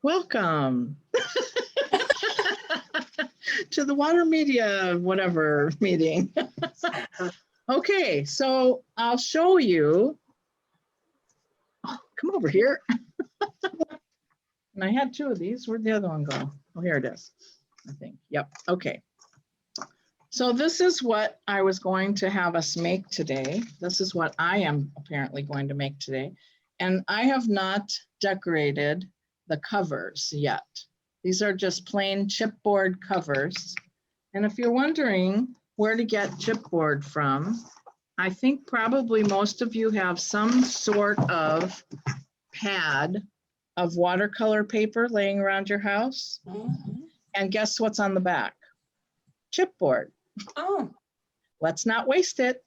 Welcome to the Watermedia whatever meeting. Okay, so I'll show you. Oh, come over here. And I had two of these. Where'd the other one go? Oh, here it is, I think. Yep, okay. So this is what I was going to have us make today. This is what I am apparently going to make today. And I have not decorated the covers yet. These are just plain chipboard covers. And if you're wondering where to get chipboard from, I think probably most of you have some sort of pad of watercolor paper laying around your house. Mm-hmm. And guess what's on the back? Chipboard. Oh. Let's not waste it.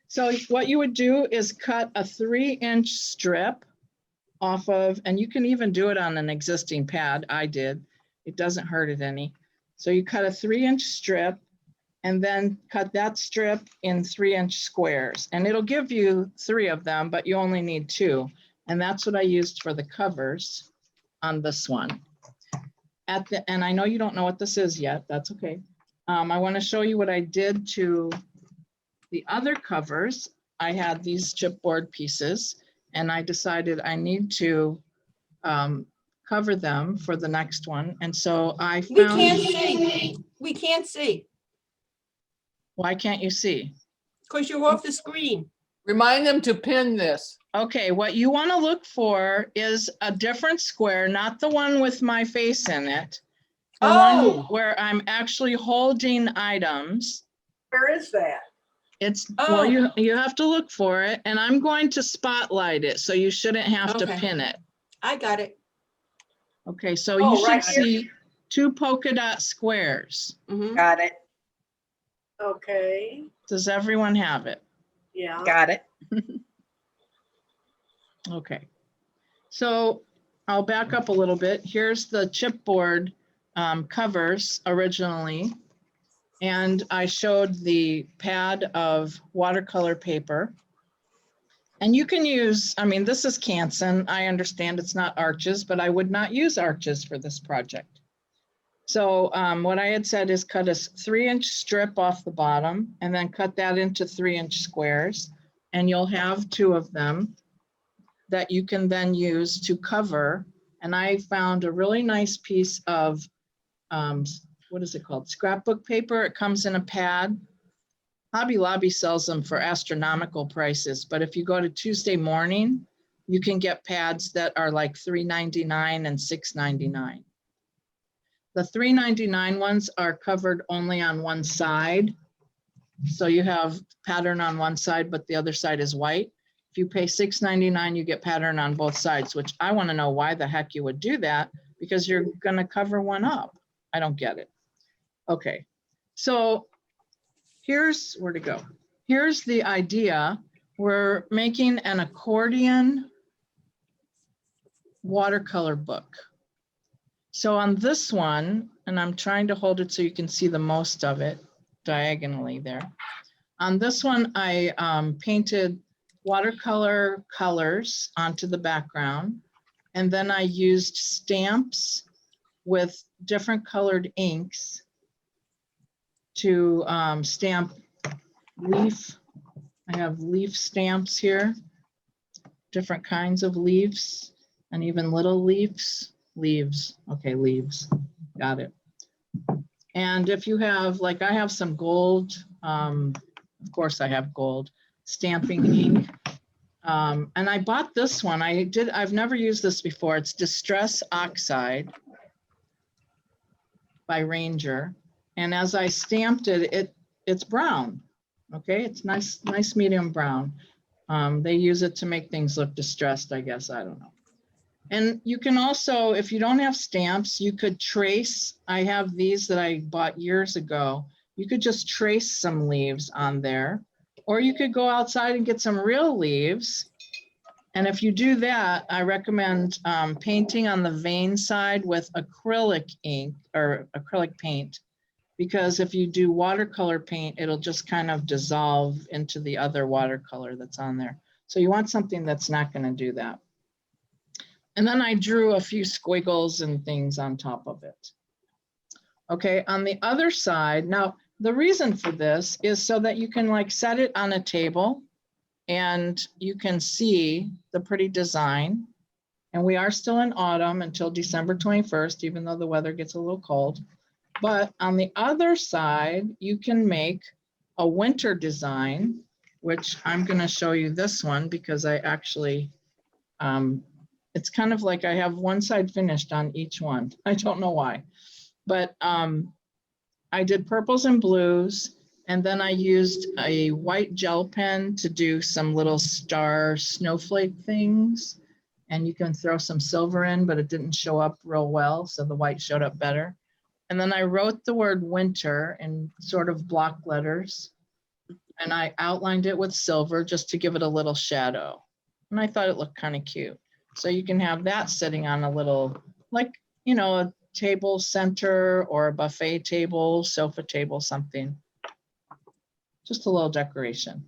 So what you would do is cut a 3-inch strip off of, and you can even do it on an existing pad. I did. It doesn't hurt it any. So you cut a 3-inch strip and then cut that strip in 3-inch squares. And it'll give you 3 of them, but you only need 2. And that's what I used for the covers on this one. And I know you don't know what this is yet. That's okay. I want to show you what I did to the other covers. I had these chipboard pieces and I decided I need to cover them for the next one. And so I found— We can't see. We can't see. Why can't you see? Because you're off the screen. Remind them to pin this. Okay, what you want to look for is a different square, not the one with my face in it. The one where I'm actually holding items. Where is that? It's, well, you have to look for it, and I'm going to spotlight it, so you shouldn't have to pin it. I got it. Okay, so you should right here. see 2 polka dot squares. Mhm. Got it. Okay, Does everyone have it? yeah. Got it. Okay, so I'll back up a little bit. Here's the chipboard covers originally, and I showed the pad of watercolor paper. And you can use, I mean, this is Canson. I understand it's not arches, but I would not use arches for this project. So what I had said is cut a 3-inch strip off the bottom and then cut that into 3-inch squares. And you'll have 2 of them that you can then use to cover. And I found a really nice piece of, what is it called? Scrapbook paper. It comes in a pad. Hobby Lobby sells them for astronomical prices, but if you go to Tuesday Morning, you can get pads that are like $3.99 and $6.99. The $3.99 ones are covered only on one side. So you have pattern on one side, but the other side is white. If you pay $6.99, you get pattern on both sides, which I want to know why the heck you would do that, because you're going to cover one up. I don't get it. Okay, so here's where to go. Here's the idea. We're making an accordion watercolor book. So on this one, and I'm trying to hold it so you can see the most of it diagonally there. On this one, I painted watercolor colors onto the background. And then I used stamps with different colored inks to stamp leaf. I have leaf stamps here, different kinds of leaves, and even little leaves. Leaves, okay, leaves, got it. And if you have, like I have some gold, of course I have gold, stamping ink. And I bought this one, I've never used this before. It's Distress Oxide by Ranger. And as I stamped it, it's brown. Okay, it's nice medium brown. They use it to make things look distressed, I guess, I don't know. And you can also, if you don't have stamps, you could trace. I have these that I bought years ago. You could just trace some leaves on there, or you could go outside and get some real leaves. And if you do that, I recommend painting on the vein side with acrylic ink or acrylic paint, because if you do watercolor paint, it'll just kind of dissolve into the other watercolor that's on there. So you want something that's not going to do that. And then I drew a few squiggles and things on top of it. Okay, on the other side, now the reason for this is so that you can like set it on a table and you can see the pretty design. And we are still in autumn until December 21st, even though the weather gets a little cold. But on the other side, you can make a winter design, which I'm going to show you this one because I actually, it's kind of like I have one side finished on each one. I don't know why, but I did purples and blues, and then I used a white gel pen to do some little star snowflake things. And you can throw some silver in, but it didn't show up real well, so the white showed up better. And then I wrote the word winter in sort of block letters, and I outlined it with silver just to give it a little shadow. And I thought it looked kind of cute. So you can have that sitting on a little, like, you know, a table center or a buffet table, sofa table, something. Just a little decoration.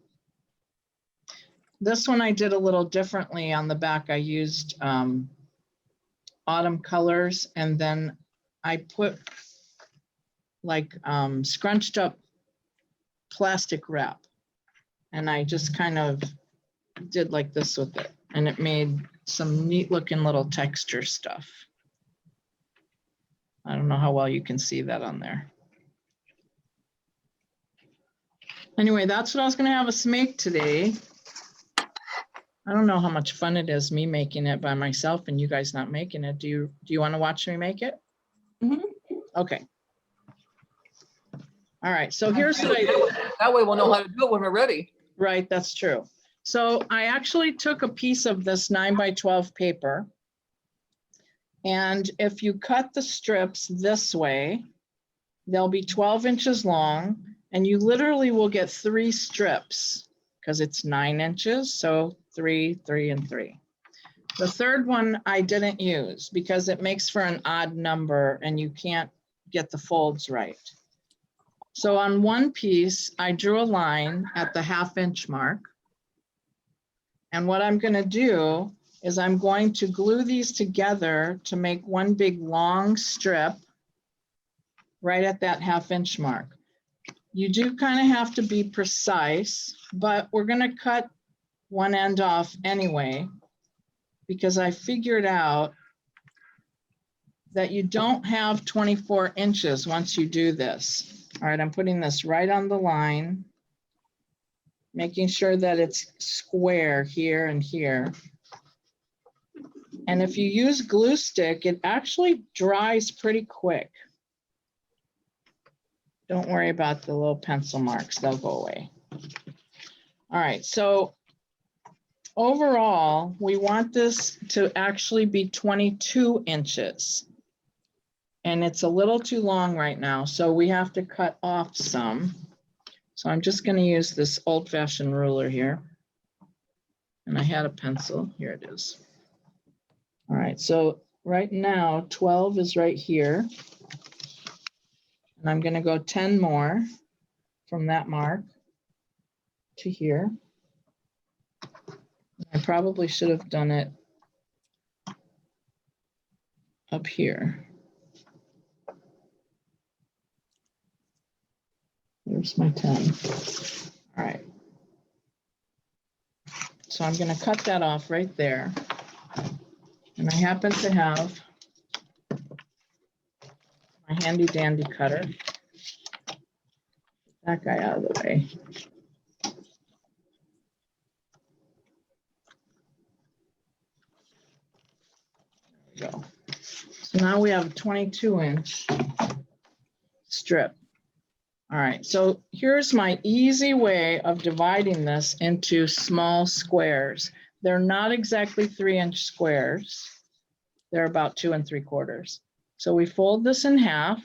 This one I did a little differently. On the back, I used autumn colors, and then I put like scrunched up plastic wrap, and I just kind of did like this with it, and it made some neat looking little texture stuff. I don't know how well you can see that on there. Anyway, that's what I was going to have us make today. I don't know how much fun it is me making it by myself and you guys not making it. Do you want to watch me make it? Mhm. Okay. All right. So here's what I did. That way we'll know how to do it when we're ready. Right, that's true. So I actually took a piece of this 9x12 paper, and if you cut the strips this way, they'll be 12 inches long, and you literally will get 3 strips because it's 9 inches. So 3, 3, and 3. The third one I didn't use because it makes for an odd number and you can't get the folds right. So on one piece, I drew a line at the 1/2 inch mark. And what I'm going to do is I'm going to glue these together to make one big long strip right at that 1/2 inch mark. You do kind of have to be precise, but we're going to cut one end off anyway, because I figured out that you don't have 24 inches once you do this. All right, I'm putting this right on the line, making sure that it's square here and here. And if you use glue stick, it actually dries pretty quick. Don't worry about the little pencil marks, they'll go away. All right, so overall, we want this to actually be 22 inches. And it's a little too long right now, so we have to cut off some. So I'm just going to use this old-fashioned ruler here. And I had a pencil. Here it is. All right, so right now, 12 is right here. And I'm going to go 10 more from that mark to here. I probably should have done it up here. There's my 10. All right. So I'm going to cut that off right there. And I happen to have my handy dandy cutter. Get that guy out of the way. There we go. So now we have a 22-inch strip. All right, so here's my easy way of dividing this into small squares. They're not exactly 3-inch squares. They're about 2 3/4. So we fold this in half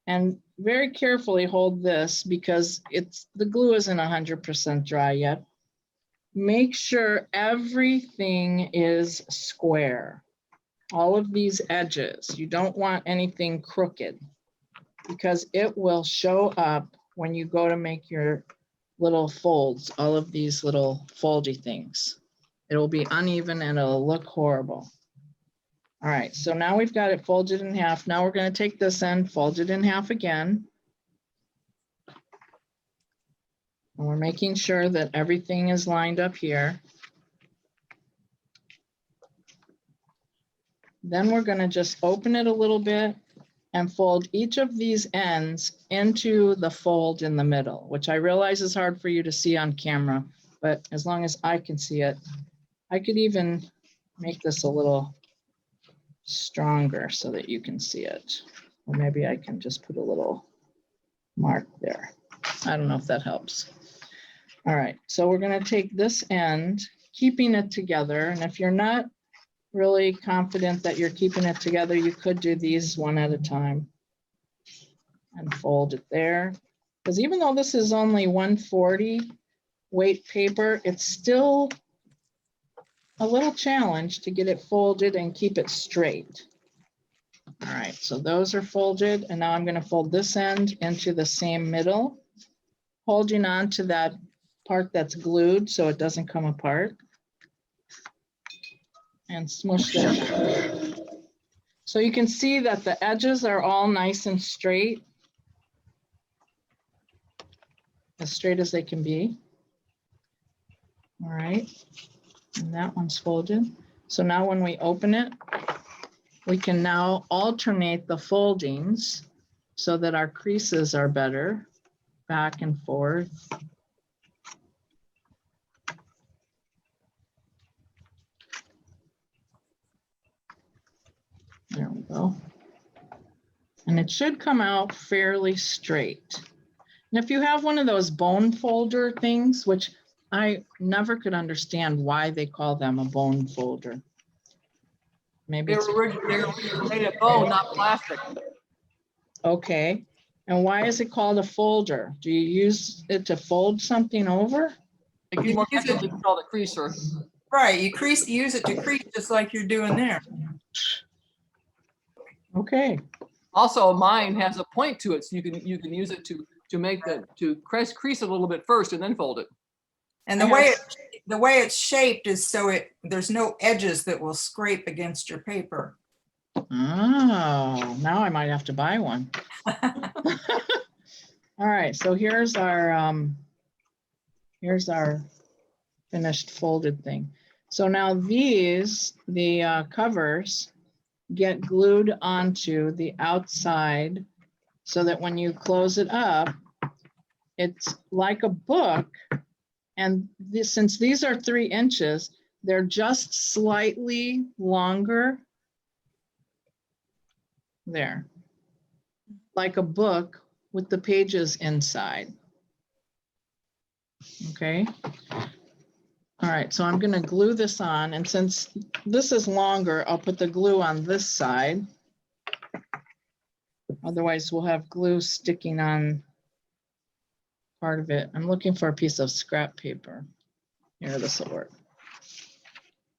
and very carefully hold this because the glue isn't 100% dry yet. Make sure everything is square. All of these edges, you don't want anything crooked, because it will show up when you go to make your little folds, all of these little foldy things. It will be uneven and it'll look horrible. All right, so now we've got it folded in half. Now we're going to take this end, fold it in half again. And we're making sure that everything is lined up here. Then we're going to just open it a little bit and fold each of these ends into the fold in the middle, which I realize is hard for you to see on camera, but as long as I can see it, I could even make this a little stronger so that you can see it. Or maybe I can just put a little mark there. I don't know if that helps. All right, so we're going to take this end, keeping it together. And if you're not really confident that you're keeping it together, you could do these one at a time and fold it there. Because even though this is only 140 weight paper, it's still a little challenge to get it folded and keep it straight. All right, so those are folded, and now I'm going to fold this end into the same middle, holding on to that part that's glued so it doesn't come apart. And smush that. So you can see that the edges are all nice and straight as they can be. All right, and that one's folded. So now when we open it, we can now alternate the foldings so that our creases are better, back and forth. There we go. And it should come out fairly straight. And if you have one of those bone folder things, which I never could understand why they call them a bone folder. Maybe They're it's originally made of bone, not plastic. okay. And why is it called a folder? Do you use it to fold something over? It can more technically called a creaser. Right, you use it to crease just like you're doing there. Okay. Also, mine has a point to it, so you can use it to make to crease it a little bit first and then fold it. And the way it's shaped is so there's no edges that will scrape against your paper. Oh, now I might have to buy one. All right, so here's our finished folded thing. So now the covers get glued onto the outside so that when you close it up, it's like a book. And since these are 3 inches, they're just slightly longer. There, like a book with the pages inside. Okay. All right, so I'm going to glue this on, and since this is longer, I'll put the glue on this side. Otherwise, we'll have glue sticking on part of it. I'm looking for a piece of scrap paper. Here, this will work.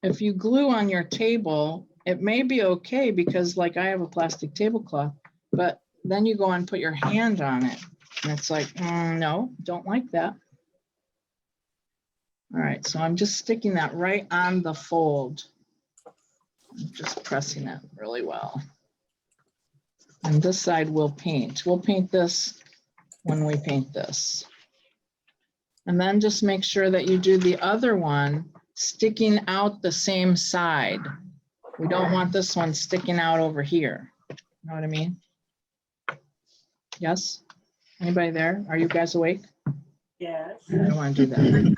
If you glue on your table, it may be okay because like I have a plastic tablecloth, but then you go and put your hand on it. And it's like, no, don't like that. All right, so I'm just sticking that right on the fold. I'm just pressing it really well. And this side we'll paint. We'll paint this when we paint this. And then just make sure that you do the other one sticking out the same side. We don't want this one sticking out over here. You know what I mean? Yes? Anybody there? Are you guys awake? Yes. I don't want to do that.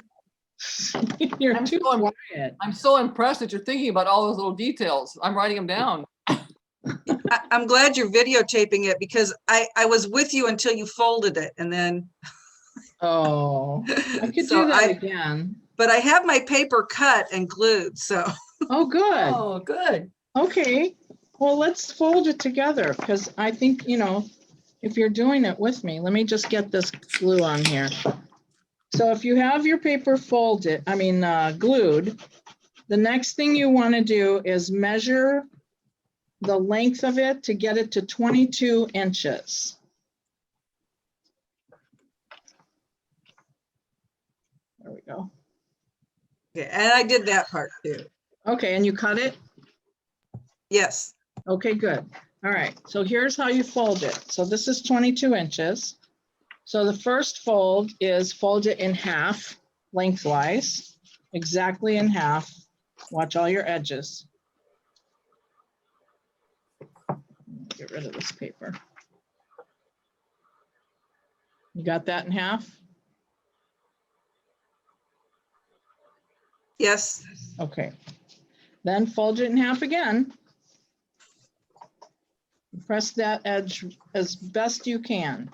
You're I'm too so quiet. I'm so impressed that you're thinking about all those little details. I'm writing them down. I'm glad you're videotaping it because I was with you until you folded it and then. Oh, I could So do that again. But I have my paper cut and glued, so. Oh, good. Oh, good. Okay. Well, let's fold it together because I think, you know, if you're doing it with me, let me just get this glue on here. So if you have your paper folded, glued, the next thing you want to do is measure the length of it to get it to 22 inches. There we go. Yeah, and I did that part too. Okay, and you cut it? Yes. Okay, good. All right, so here's how you fold it. So this is 22 inches. So the first fold is fold it in half lengthwise, exactly in half. Watch all your edges. Get rid of this paper. You got that in half? Yes. Okay. Then fold it in half again. Press that edge as best you can,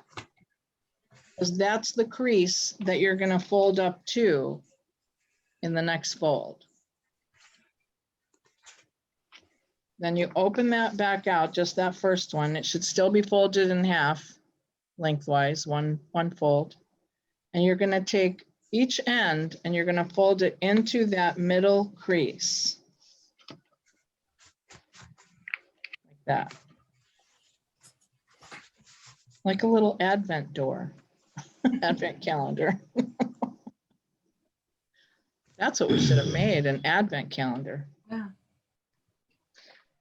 because that's the crease that you're going to fold up to in the next fold. Then you open that back out, just that first one. It should still be folded in half lengthwise, one fold. And you're going to take each end and you're going to fold it into that middle crease. Like that. Like a little advent door, advent calendar. That's what we should have made, an advent calendar. Yeah.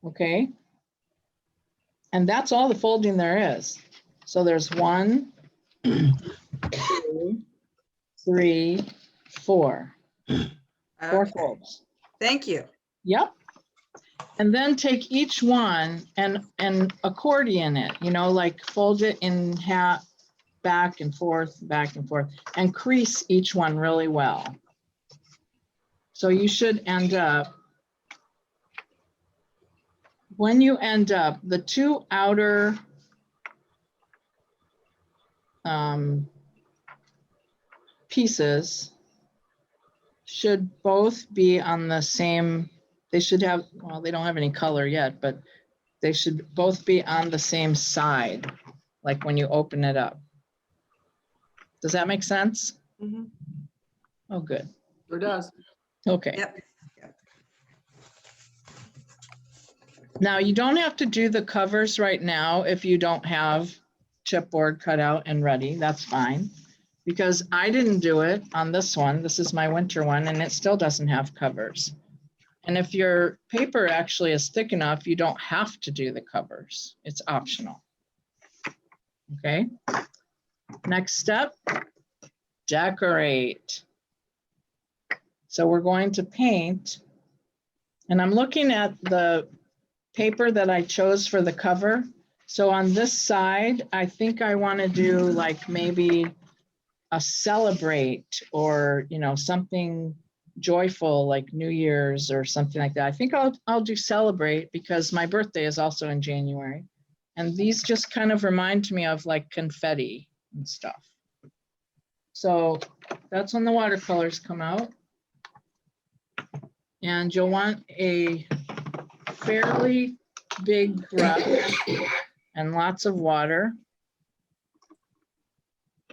Okay. And that's all the folding there is. So there's 1, 2, 3, 4. 4 Okay. folds. Thank you. Yep. And then take each one and accordion it, you know, like fold it in half, back and forth, and crease each one really well. So you should end up, when you end up, the two outer pieces should both be on the same, they should have, well, they don't have any color yet, but they should both be on the same side, like when you open it up. Does that make sense? Mhm. Oh, good. Sure does. Okay. Yep. Now you don't have to do the covers right now if you don't have chipboard cut out and ready. That's fine. Because I didn't do it on this one. This is my winter one and it still doesn't have covers. And if your paper actually is thick enough, you don't have to do the covers. It's optional. Okay. Next step, decorate. So we're going to paint, and I'm looking at the paper that I chose for the cover. So on this side, I think I want to do like maybe a celebrate or, you know, something joyful like New Year's or something like that. I think I'll do celebrate because my birthday is also in January. And these just kind of remind me of like confetti and stuff. So that's when the watercolors come out. And you'll want a fairly big brush and lots of water.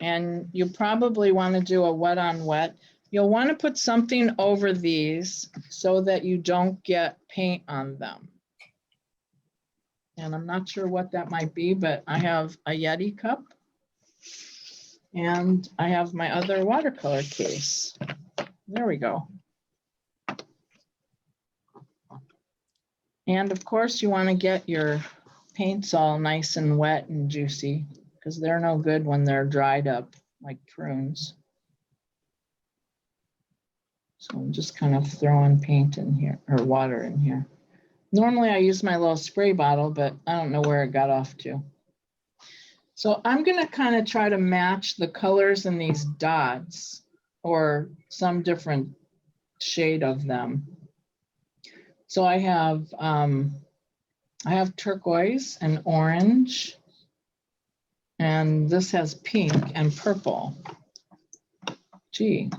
And you probably want to do a wet on wet. You'll want to put something over these so that you don't get paint on them. And I'm not sure what that might be, but I have a Yeti cup and I have my other watercolor case. There we go. And of course, you want to get your paints all nice and wet and juicy because they're no good when they're dried up like prunes. So I'm just kind of throwing paint in here or water in here. Normally I use my little spray bottle, but I don't know where it got off to. So I'm going to kind of try to match the colors in these dots or some different shade of them. So I have turquoise and orange, and this has pink and purple. Gee,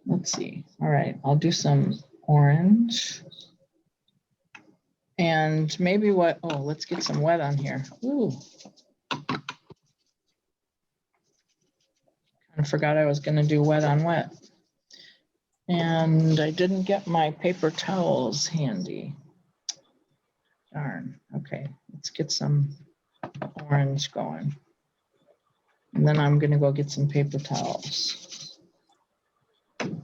let's see. All right, I'll do some orange. And maybe what, oh, let's get some wet on here. Ooh. I forgot I was gonna do wet on wet. And I didn't get my paper towels handy. Darn, okay, let's get some orange going. And then I'm gonna go get some paper towels. And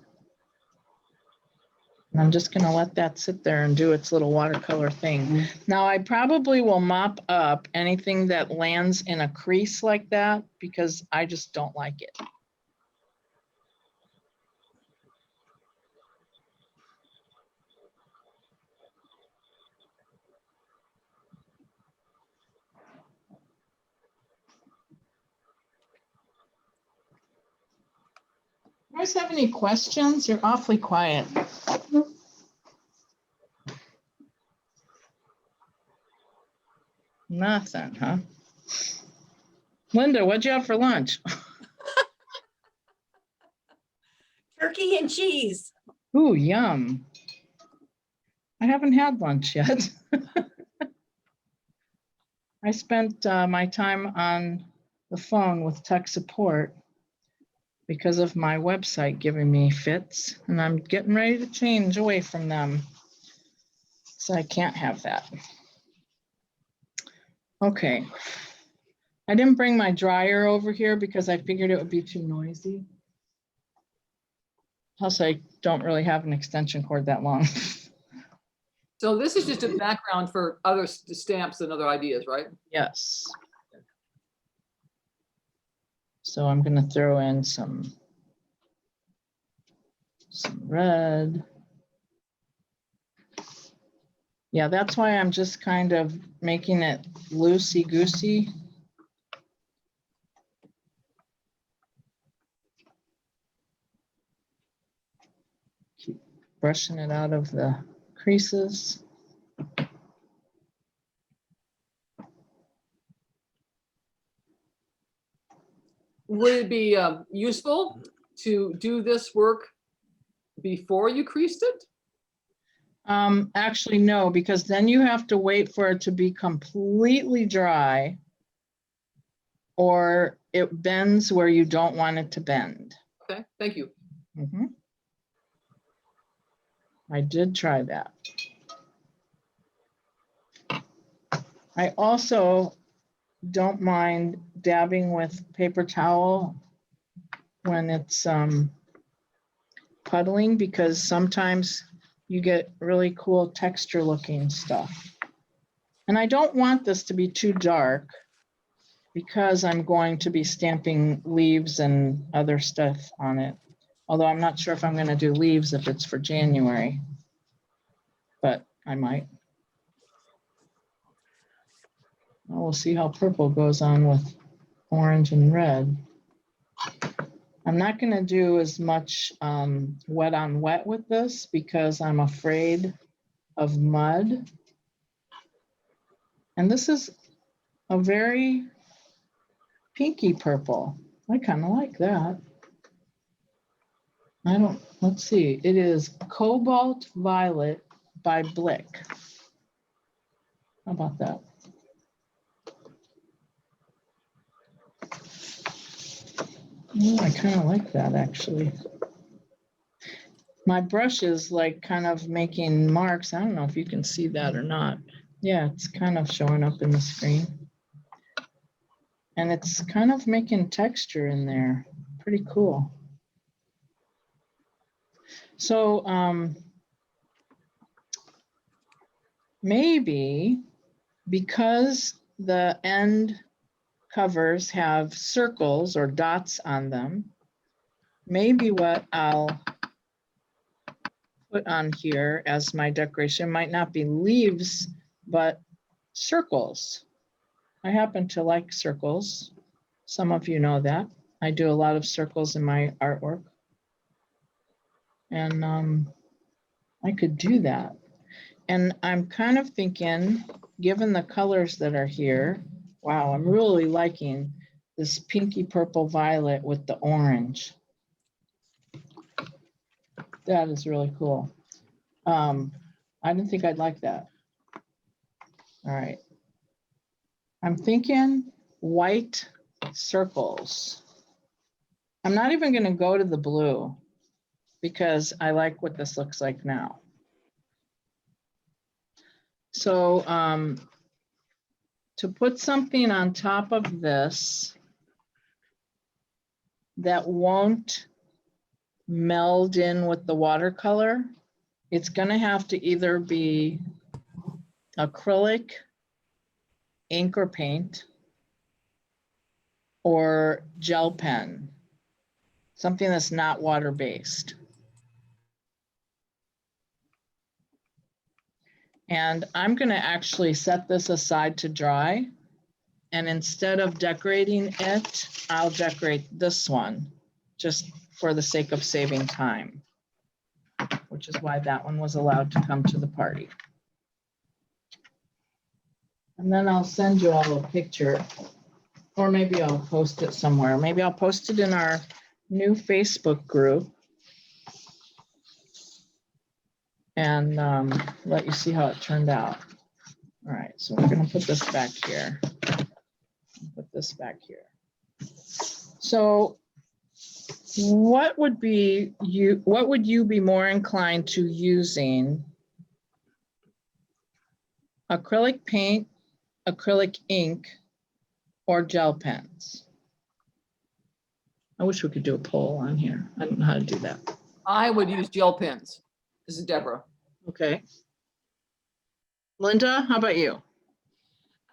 I'm just gonna let that sit there and do its little watercolor thing. Now, I probably will mop up anything that lands in a crease like that because I just don't like it. You guys have any questions? You're awfully quiet. Nothing, huh? Linda, what'd you have for lunch? Turkey and cheese. Ooh, yum. I haven't had lunch yet. I spent my time on the phone with tech support because of my website giving me fits, and I'm getting ready to change away from them. So I can't have that. Okay. I didn't bring my dryer over here because I figured it would be too noisy. Plus, I don't really have an extension cord that long. So this is just a background for other stamps and other ideas, right? Yes. So I'm going to throw in some red. Yeah, that's why I'm just kind of making it loosey-goosey. Keep brushing it out of the creases. Would it be useful to do this work before you creased it? Actually, no, because then you have to wait for it to be completely dry or it bends where you don't want it to bend. Okay, thank you. Mhm. I did try that. I also don't mind dabbing with paper towel when it's puddling because sometimes you get really cool texture looking stuff. And I don't want this to be too dark because I'm going to be stamping leaves and other stuff on it. Although I'm not sure if I'm going to do leaves if it's for January, but I might. Well, we'll see how purple goes on with orange and red. I'm not going to do as much wet on wet with this because I'm afraid of mud. And this is a very pinky purple. I kind of like that. Let's see. It is Cobalt Violet by Blick. How about that? Oh, I kind of like that actually. My brush is like kind of making marks. I don't know if you can see that or not. Yeah, it's kind of showing up in the screen. And it's kind of making texture in there. Pretty cool. So maybe because the end covers have circles or dots on them, maybe what I'll put on here as my decoration might not be leaves, but circles. I happen to like circles. Some of you know that. I do a lot of circles in my artwork. And I could do that. And I'm kind of thinking, given the colors that are here, wow, I'm really liking this pinky purple violet with the orange. That is really cool. I didn't think I'd like that. All right. I'm thinking white circles. I'm not even going to go to the blue because I like what this looks like now. So to put something on top of this that won't meld in with the watercolor, it's gonna have to either be acrylic, ink or paint, or gel pen, something that's not water-based. And I'm gonna actually set this aside to dry. And instead of decorating it, I'll decorate this one just for the sake of saving time, which is why that one was allowed to come to the party. And then I'll send you all a picture, or maybe I'll post it somewhere. Maybe I'll post it in our new Facebook group and let you see how it turned out. All right, so we're gonna put this back here. Put this back here. So what would you be more inclined to using? Acrylic paint, acrylic ink, or gel pens? I wish we could do a poll on here. I don't know how to do that. I would use gel pens. This is Deborah. Okay. Linda, how about you?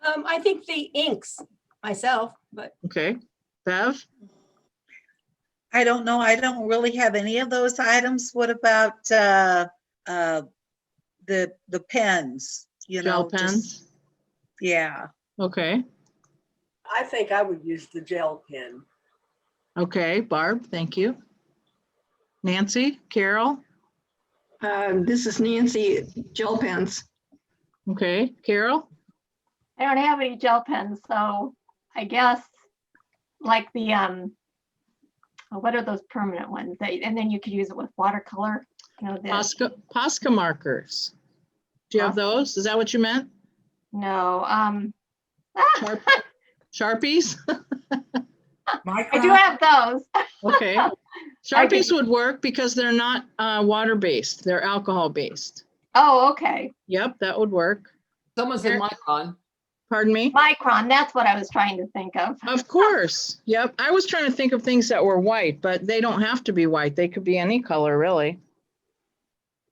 I think the inks myself, but Okay. Bev? I don't know. I don't really have any of those items. What about the pens? You Gel know, just- pens? yeah. Okay. I think I would use the gel pen. Okay, Barb, thank you. Nancy, Carol? This is Nancy, gel pens. Okay, Carol? I don't have any gel pens, so I guess like the what are those permanent ones? And then you could use it with watercolor. You know, Posca markers. Do you have those? Is that what you meant? no, Sharpies? I do have those. Okay. Sharpies would work because they're not water-based. They're alcohol-based. Oh, okay. Yep, that would work. Someone said micron. Pardon me? Micron, that's what I was trying to think of. Of course. Yep. I was trying to think of things that were white, but they don't have to be white. They could be any color, really.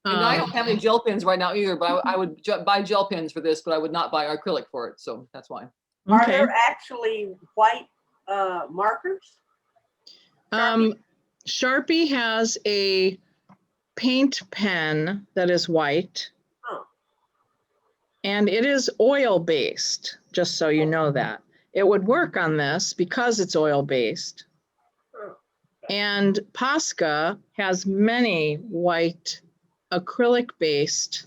And I don't have any gel pens right now either, but I would buy gel pens for this, but I would not buy acrylic for it. So that's why. Are Okay. there actually white markers? Sharpie has a paint pen that is white. Oh. And it is oil-based, just so you know that. It would work on this because it's oil-based. Oh. And Posca has many white acrylic-based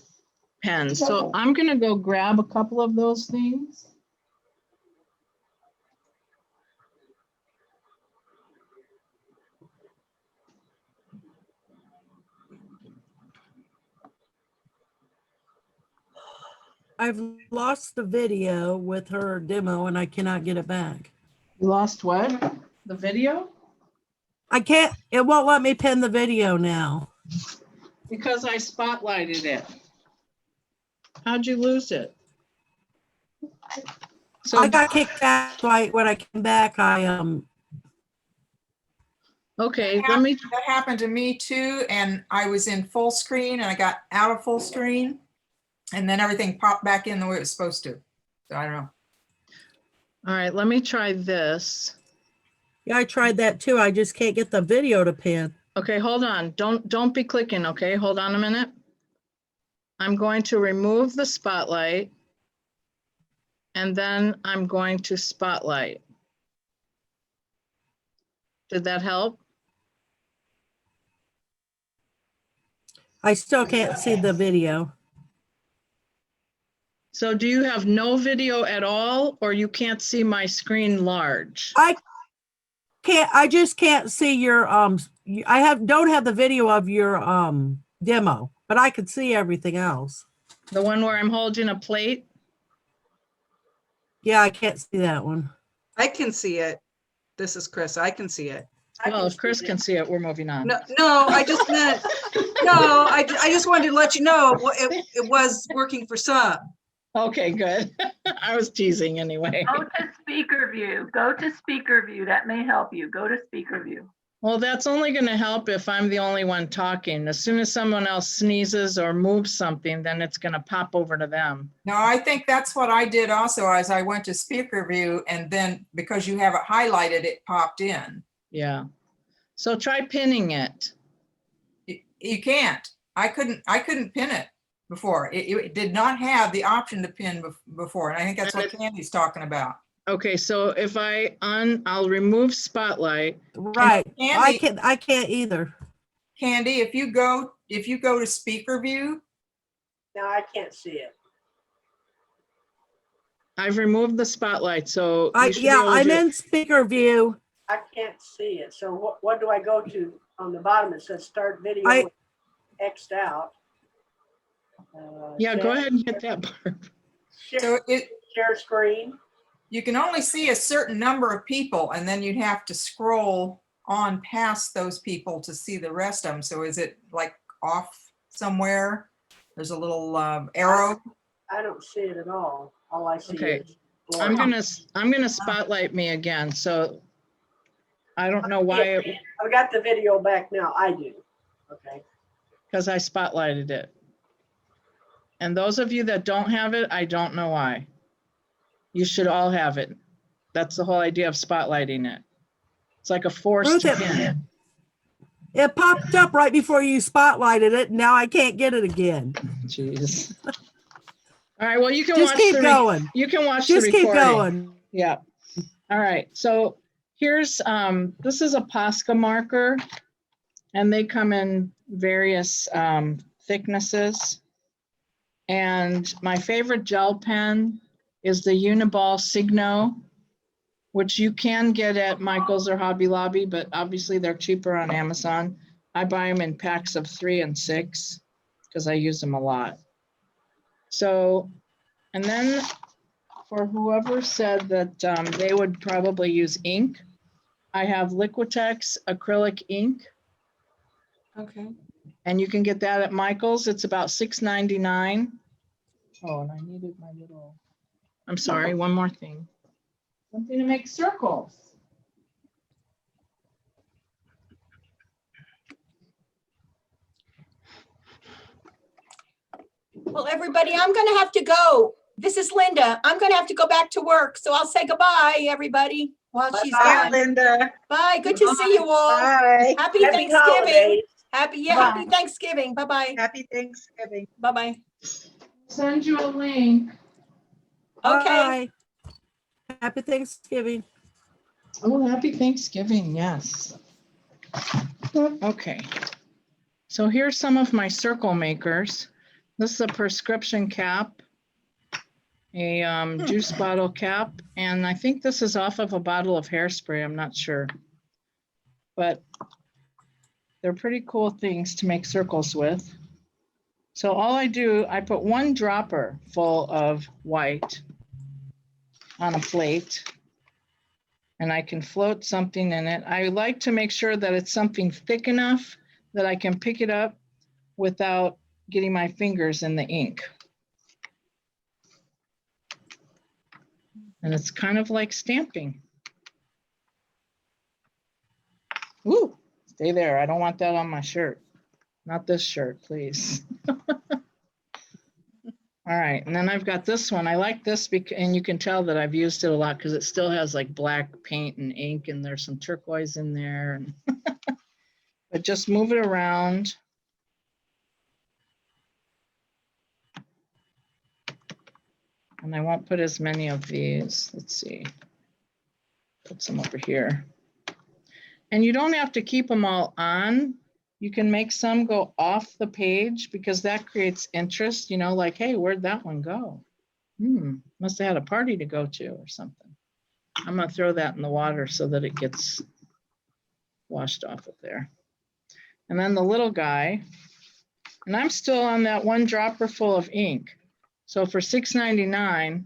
pens. So I'm gonna go grab a couple of those things. I've lost the video with her demo and I cannot get it back. You lost what? The video? I can't, it won't let me pin the video now. Because I spotlighted it. How'd you lose it? So, I got kicked out, so when I came back, okay, let me, That happened to me too, and I was in full screen and I got out of full screen. And then everything popped back in the way it was supposed to. So I don't know. all right, let me try this. yeah, I tried that too. I just can't get the video to pin. Okay, hold on. Don't be clicking, okay? Hold on a minute. I'm going to remove the spotlight. And then I'm going to spotlight. Did that help? I still can't see the video. So do you have no video at all, or you can't see my screen large? I just can't see your, don't have the video of your demo, but I could see everything else. The one where I'm holding a plate? Yeah, I can't see that one. I can see it. This is Chris. I can see it. Well, if Chris can see it, we're moving on. No, I just meant, no, I just wanted to let you know it was working for some. Okay, good. I was teasing anyway. Go to speaker view. Go to speaker view. That may help you. Go to speaker view. Well, that's only going to help if I'm the only one talking. As soon as someone else sneezes or moves something, then it's going to pop over to them. No, I think that's what I did also as I went to speaker view, and then because you have it highlighted, it popped in. Yeah. So try pinning it. You can't. I couldn't pin it before. It did not have the option to pin before, and I think that's what Candy's talking about. Okay, so if I'll remove spotlight. Right. Candy- I can't either. Candy, if you go to speaker view, Now I can't see it. I've removed the spotlight, so you should be Yeah, able to I'm do- in speaker view. I can't see it. So what do I go to on the bottom? It says start video I- X'd out. Yeah, go ahead and hit that part. so Share screen. you can only see a certain number of people, and then you'd have to scroll on past those people to see the rest of them. So is it like off somewhere? There's a little arrow. I don't see it at all. All I see Okay. is. I'm blur. gonna spotlight me again, so I don't know why, I've got the video back now. I do. Okay. because I spotlighted it. And those of you that don't have it, I don't know why. You should all have it. That's the whole idea of spotlighting it. It's like a forced Ruth, pin. It popped up right before you spotlighted it. Now I can't get it again. Jeez. All right, well, you can Just watch keep the going. you can watch Just the keep recording. going. Yeah. All right. So here's this is a Posca marker, and they come in various thicknesses. And my favorite gel pen is the Uniball Signo, which you can get at Michael's or Hobby Lobby, but obviously they're cheaper on Amazon. I buy them in packs of 3 and 6 because I use them a lot. So, and then for whoever said that they would probably use ink, I have Liquitex acrylic ink, Okay. and you can get that at Michael's. It's about $6.99. Oh, and I needed my little, I'm sorry, one more thing. Something to make circles. Well, everybody, I'm gonna have to go. This is Linda. I'm gonna have to go back to work, so I'll say goodbye, everybody, while she's Bye, gone. Linda. Bye, good to see you all. Bye. Happy Happy Thanksgiving. holidays. Happy Bye. Thanksgiving. Bye-bye. Happy Thanksgiving. Bye-bye. Send you a link. Okay. Bye. Happy Thanksgiving. Oh, happy Thanksgiving, yes. Okay. So here's some of my circle makers. This is a prescription cap, a juice bottle cap, and I think this is off of a bottle of hairspray. I'm not sure. But they're pretty cool things to make circles with. So all I do, I put one dropper full of white on a plate, and I can float something in it. I like to make sure that it's something thick enough that I can pick it up without getting my fingers in the ink. And it's kind of like stamping. Ooh, stay there. I don't want that on my shirt. Not this shirt, please. All right, and then I've got this one. I like this because, and you can tell that I've used it a lot because it still has like black paint and ink, and there's some turquoise in there. But just move it around. And I won't put as many of these. Let's see. Put some over here. And you don't have to keep them all on. You can make some go off the page because that creates interest, you know, like, hey, where'd that one go? Must have had a party to go to or something. I'm gonna throw that in the water so that it gets washed off of there. And then the little guy, and I'm still on that one dropper full of ink. So for $6.99,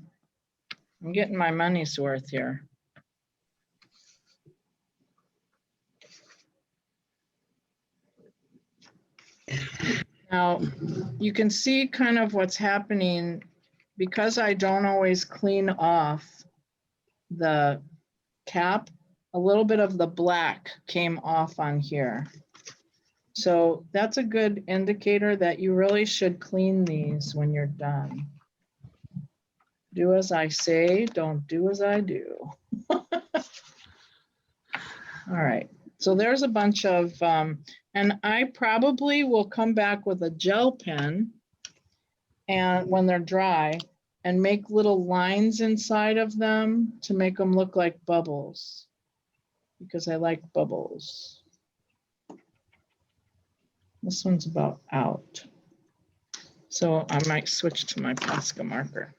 I'm getting my money's worth here. Now, you can see kind of what's happening because I don't always clean off the cap. a little bit of the black came off on here. So that's a good indicator that you really should clean these when you're done. Do as I say, don't do as I do. All right, so there's a bunch of, and I probably will come back with a gel pen and when they're dry and make little lines inside of them to make them look like bubbles because I like bubbles. This one's about out. So I might switch to my Posca marker.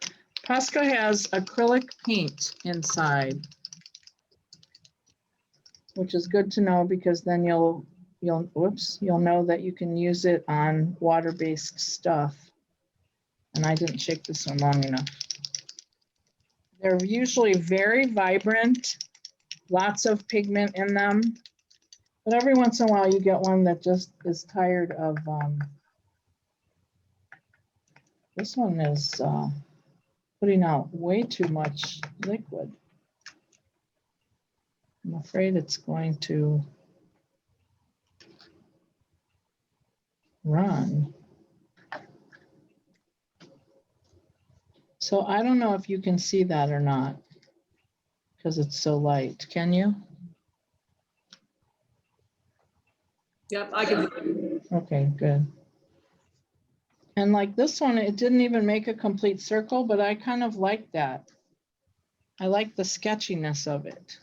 Posca has acrylic paint inside, which is good to know because then you'll know that you can use it on water-based stuff. And I didn't shake this one long enough. They're usually very vibrant, lots of pigment in them. But every once in a while you get one that just is tired of, this one is putting out way too much liquid. I'm afraid it's going to run. So I don't know if you can see that or not because it's so light. Can you? Yep, I can. Okay, good. And like this one, it didn't even make a complete circle, but I kind of like that. I like the sketchiness of it.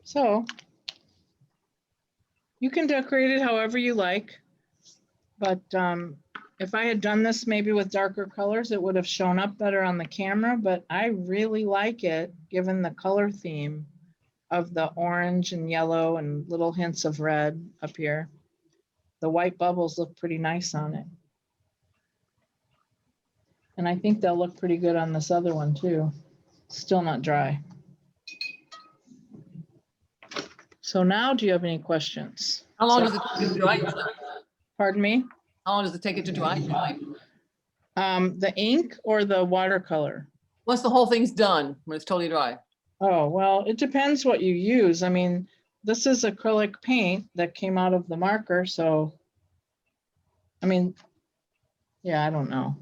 So you can decorate it however you like, but if I had done this maybe with darker colors, it would have shown up better on the camera, but I really like it given the color theme of the orange and yellow and little hints of red up here. The white bubbles look pretty nice on it. And I think they'll look pretty good on this other one too. Still not dry. So now, do you have any questions? How long does it take to dry? Pardon me? How long does it take it to dry? The ink or the watercolor? Once the whole thing's done, when it's totally dry. Oh, well, it depends what you use. I mean, this is acrylic paint that came out of the marker, so, I mean, yeah, I don't know.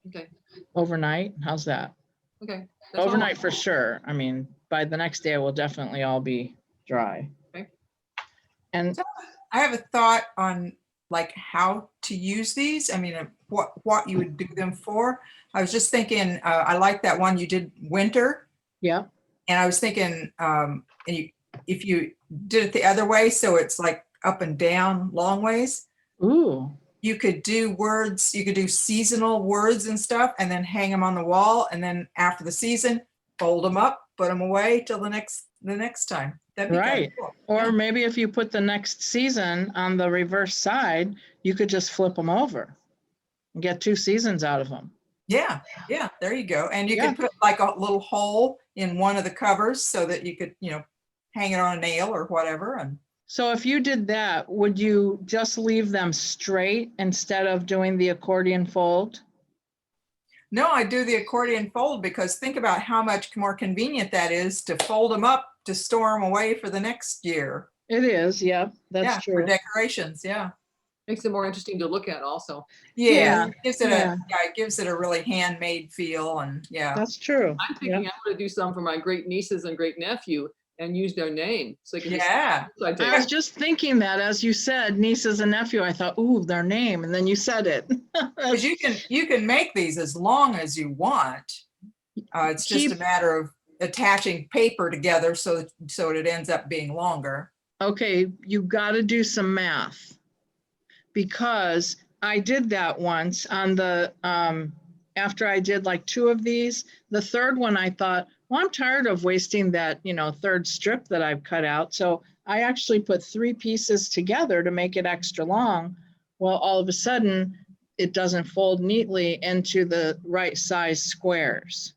Okay, Overnight, how's that? okay. That's all. Overnight for sure. I mean, by the next day, it will definitely all be dry. Okay. And I have a thought on like how to use these. I mean, what you would do them for. I was just thinking, I like that one you did winter. yeah, And I was thinking, if you did it the other way, so it's like up and down long ways, ooh, you could do words, you could do seasonal words and stuff and then hang them on the wall. And then after the season, fold them up, put them away till the next time. That'd be right. cool. Or maybe if you put the next season on the reverse side, you could just flip them over and get 2 seasons out of them. Yeah, yeah, there you go. And you Yeah. could put like a little hole in one of the covers so that you could, hang it on a nail or whatever. And So if you did that, would you just leave them straight instead of doing the accordion fold? no, I do the accordion fold because think about how much more convenient that is to fold them up to store them away for the next year. It is, yeah, that's Yeah, true. for decorations, yeah. Makes it more interesting to look at also. Yeah, Yeah, it gives it a really handmade feel and yeah. That's true. I'm thinking I'm gonna do some for my great nieces and great nephew and use their name. So they can just- Yeah, so I take- I was just thinking that as you said, nieces and nephew, I thought, ooh, their name, and then you said it. because you can make these as long as you want. It's just a Keep- matter of attaching paper together so it ends up being longer. Okay, you got to do some math because I did that once on the, after I did like 2 of these, the third one, I thought, well, I'm tired of wasting that, third strip that I've cut out. So I actually put 3 pieces together to make it extra long. Well, all of a sudden it doesn't fold neatly into the right size squares.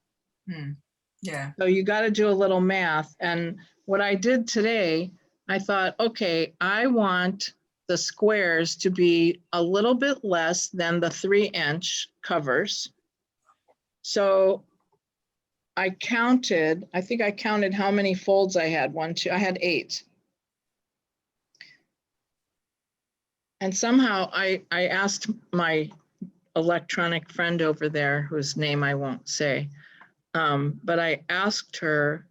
Yeah. So you got to do a little math. And what I did today, I thought, okay, I want the squares to be a little bit less than the 3-inch covers. So I think I counted how many folds I had. 1, 2, I had 8. And somehow I asked my electronic friend over there, whose name I won't say, but I asked her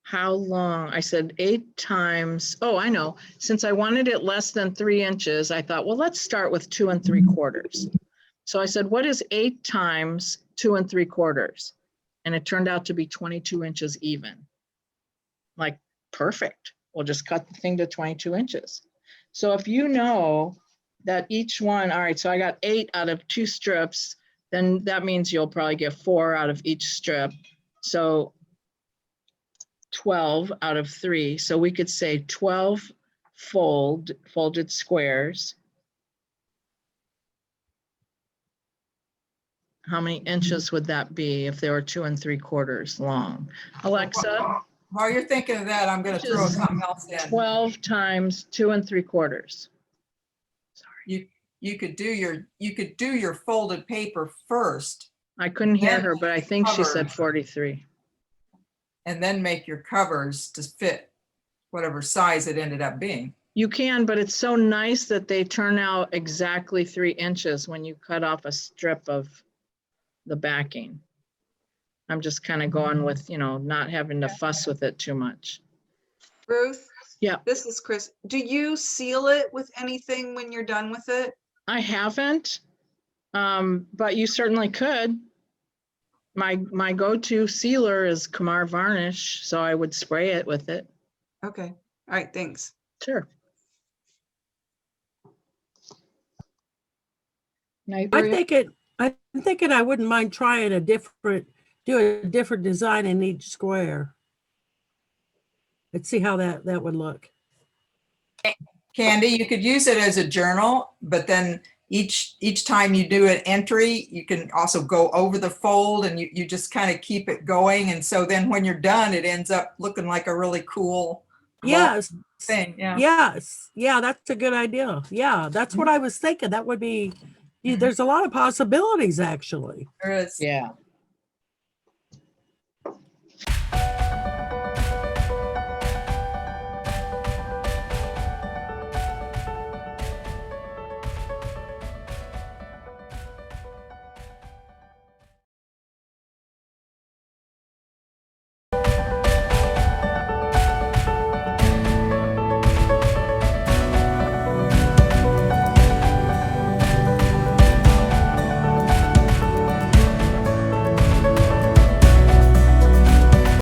how long. I said 8 times. Oh, I know. Since I wanted it less than 3 inches, I thought, well, let's start with 2 3/4. So I said, what is 8 times 2 3/4? And it turned out to be 22 inches even. Like, perfect. We'll just cut the thing to 22 inches. So if you know that each one, all right, so I got 8 out of 2 strips, then that means you'll probably get 4 out of each strip. So 12 out of 3. So we could say 12 folded squares. How many inches would that be if they were 2 3/4 long? Alexa, While you're thinking of that, I'm going to throw something else in. 12 times 2 3/4. You could do your folded paper first I couldn't hear Then her, but I think she said covers. 43. and then make your covers to fit whatever size it ended up being. You can, but it's so nice that they turn out exactly 3 inches when you cut off a strip of the backing. I'm just kind of going with, not having to fuss with it too much. Ruth? Yeah. This is Chris. Do you seal it with anything when you're done with it? I haven't, but you certainly could. My go-to sealer is Kumar varnish, so I would spray it with it. Okay. All right, thanks. Sure. I'm thinking I wouldn't mind trying do a different design in each square. Let's see how that would look. Candy, you could use it as a journal, but then each time you do an entry, you can also go over the fold and you just kind of keep it going. And so then when you're done, it ends up looking like a really cool Yes. thing. Yeah. Yes. Yeah, that's a good idea. Yeah, that's what I was thinking. That would be, there's a lot of possibilities actually. There is. Yeah.